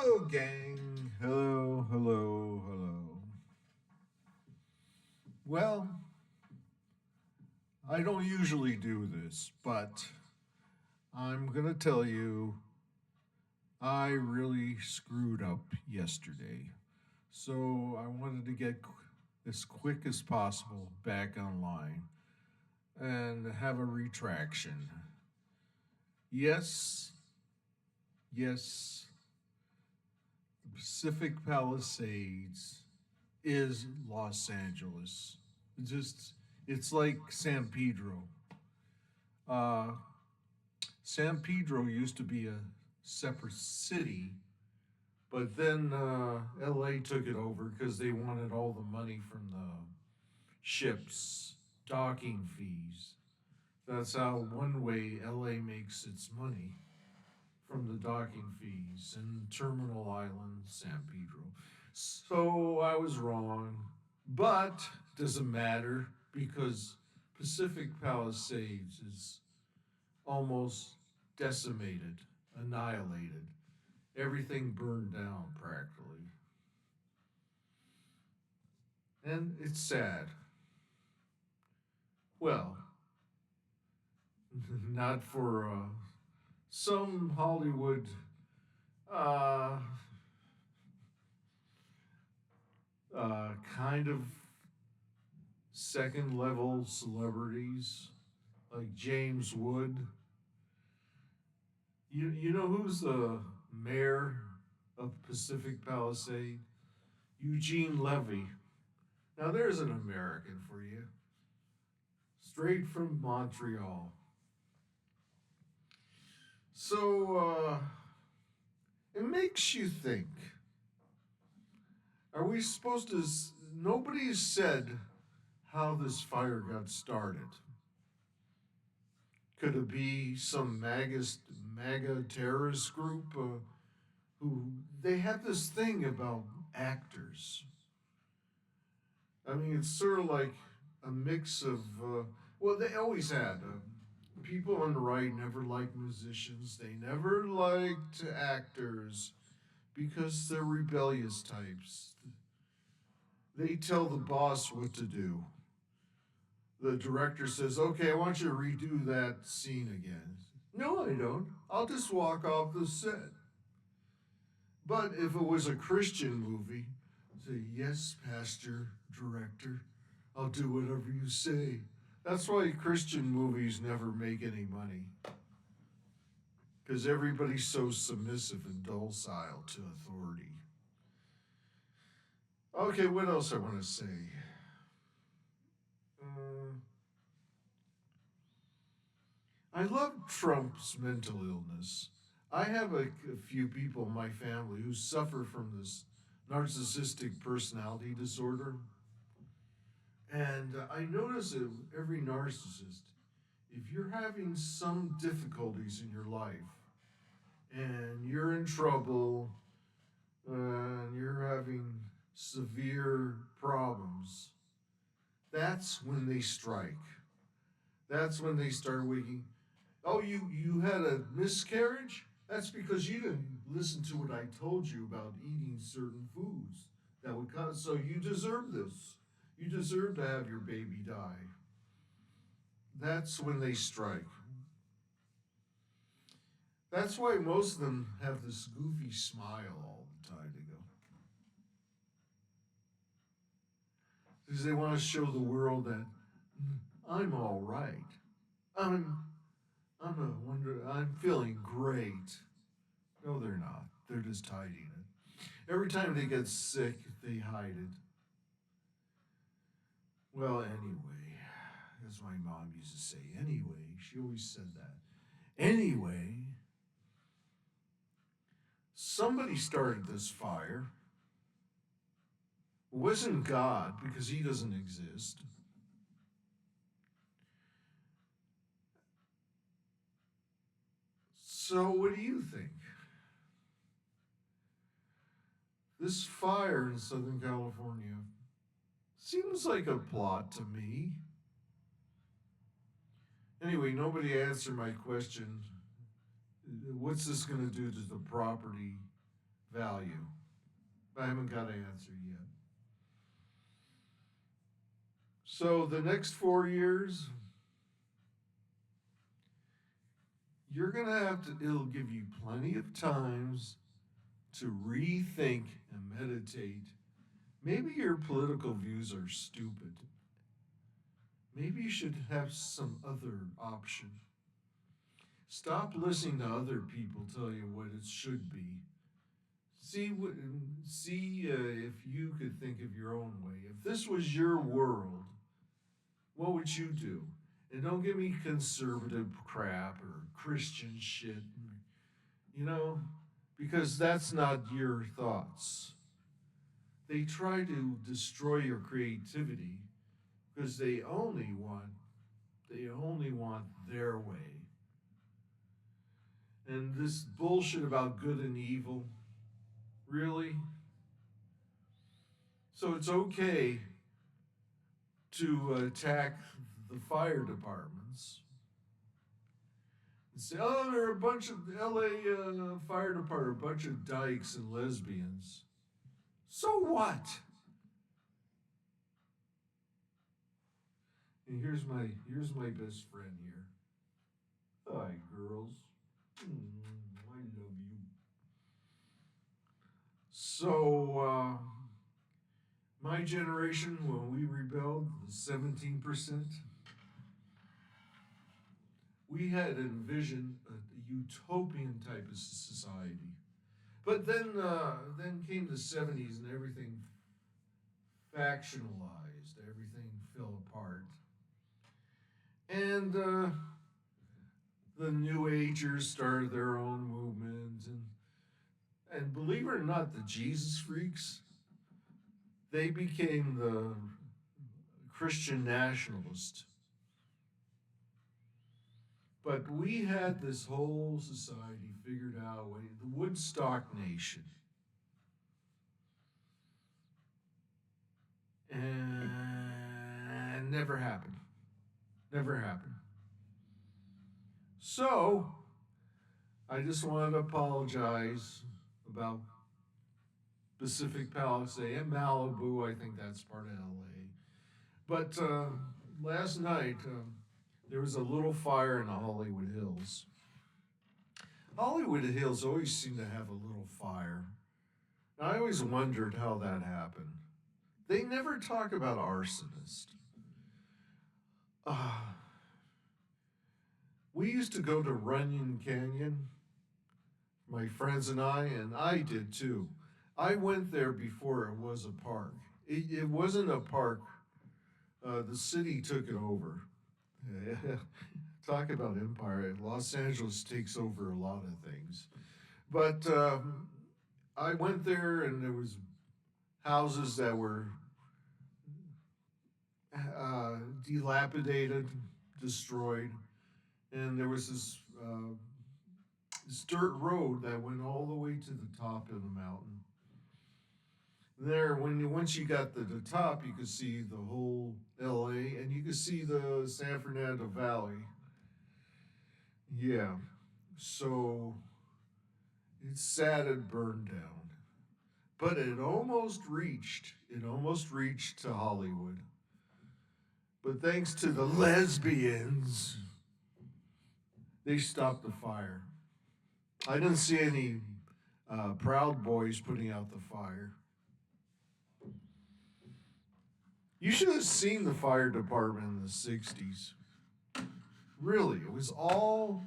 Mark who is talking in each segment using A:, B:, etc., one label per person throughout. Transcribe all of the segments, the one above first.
A: Hello, gang. Hello, hello, hello. Well, I don't usually do this, but I'm going to tell you I really screwed up yesterday. So I wanted to get as quick as possible back online and have a retraction. Yes, yes, the Pacific Palisades is Los Angeles. Just it's like San Pedro. Uh, San Pedro used to be a separate city, but then LA took it over because they wanted all the money from the ships, docking fees. That's how one way LA makes its money from the docking fees in Terminal Island, San Pedro. So I was wrong, but doesn't matter because Pacific Palisades is almost decimated, annihilated. Everything burned down practically. And it's sad. Well, not for some Hollywood uh, kind of second level celebrities like James Wood. You know who's the mayor of Pacific Palisade? Eugene Levy. Now there's an American for you, straight from Montreal. So it makes you think. Are we supposed to? Nobody said how this fire got started. Could it be some MAGA terrorist group who they have this thing about actors? I mean, it's sort of like a mix of, well, they always had. People on the right never liked musicians, they never liked actors because they're rebellious types. They tell the boss what to do. The director says, okay, I want you to redo that scene again. No, I don't. I'll just walk off the set. But if it was a Christian movie, say, yes, Pastor, director, I'll do whatever you say. That's why Christian movies never make any money. Because everybody's so submissive and docile to authority. Okay, what else I want to say? Uh, I love Trump's mental illness. I have a few people in my family who suffer from this narcissistic personality disorder. And I notice that every narcissist, if you're having some difficulties in your life and you're in trouble and you're having severe problems, that's when they strike. That's when they start waking. Oh, you had a miscarriage? That's because you didn't listen to what I told you about eating certain foods that would cause. So you deserve this. You deserve to have your baby die. That's when they strike. That's why most of them have this goofy smile all the time. They go because they want to show the world that I'm all right. I'm I'm a wonder. I'm feeling great. No, they're not. They're just hiding it. Every time they get sick, they hide it. Well, anyway, as my mom used to say, anyway, she always said that. Anyway, somebody started this fire. It wasn't God because he doesn't exist. So, what do you think? This fire in Southern California seems like a plot to me. Anyway, nobody answered my question. What's this going to do to the property value. I haven't got an answer yet. So the next 4 years, you're going to have to, it'll give you plenty of times to rethink and meditate. Maybe your political views are stupid. Maybe you should have some other option. Stop listening to other people tell you what it should be. See what, see if you could think of your own way. If this was your world, what would you do? And don't give me conservative crap or Christian shit, you know, because that's not your thoughts. They try to destroy your creativity because they only want their way. And this bullshit about good and evil, really? So it's okay to attack the fire departments and say, oh, they're a bunch of LA fire department, a bunch of dykes and lesbians. So what? And here's my best friend here. Hi, girls. I love you. So, my generation, when we rebelled, the 17%, we had envisioned a utopian type of society. But then came the 70s and everything factionalized, everything fell apart. And the New Agers started their own movement. And believe it or not, the Jesus freaks, they became the Christian nationalist. But we had this whole society figured out, the Woodstock Nation. And never happened. Never happened. So, I just wanted to apologize about Pacific Palisades and Malibu. I think that's part of LA. But last night, there was a little fire in the Hollywood Hills. Hollywood Hills always seem to have a little fire. I always wondered how that happened. They never talk about arsonists. Uh, we used to go to Runyon Canyon, my friends and I did too. I went there before it was a park. It wasn't a park. The city took it over. Talk about empire. Los Angeles takes over a lot of things. But I went there and there was houses that were dilapidated, destroyed, and there was this dirt road that went all the way to the top of the mountain. There, once you got to the top, you could see the whole L.A. and you could see the San Fernando Valley. Yeah, so it's sad it burned down, but it almost reached to Hollywood. But thanks to the lesbians, they stopped the fire. I didn't see any Proud Boys putting out the fire. You should have seen the fire department in the 60s. Really, it was all.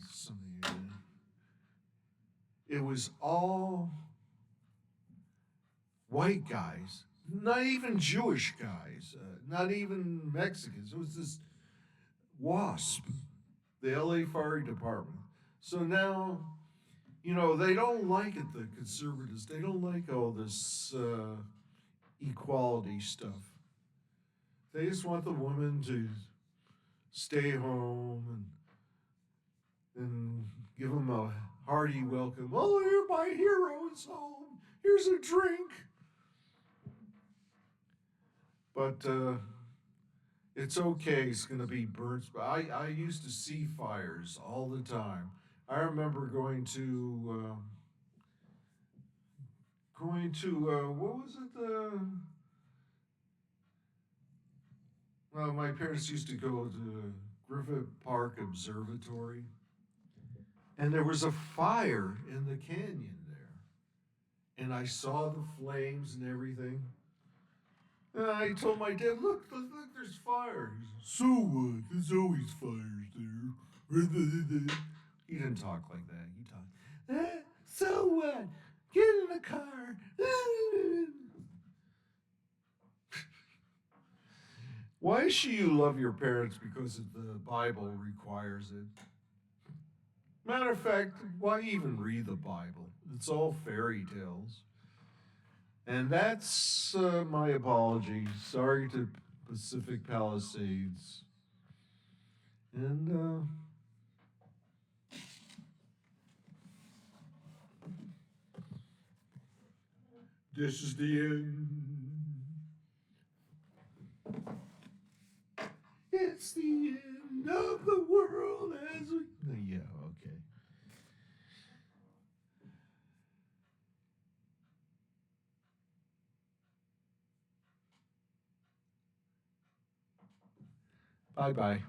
A: Something. It was all white guys, not even Jewish guys, not even Mexicans. It was this WASP, the LA Fire Department. So now, they don't like it, the conservatives. They don't like all this equality stuff. They just want the women to stay home and give them a hearty welcome. Oh, you're my heroes home. Here's a drink. But it's okay. It's going to be burnt. I used to see fires all the time. I remember going to what was it? Well, my parents used to go to Griffith Park Observatory, and there was a fire in the canyon there, and I saw the flames and everything. And I told my dad, look, there's fire. He said, so what? There's always fires there. He didn't talk like that. He talked, so what? Get in the car. Why should you love your parents? Because the Bible requires it. Matter of fact, why even read the Bible? It's all fairy tales. And that's my apology. Sorry to Pacific Palisades. And this is the end. It's the end of the world as we. Yeah, okay. Bye bye.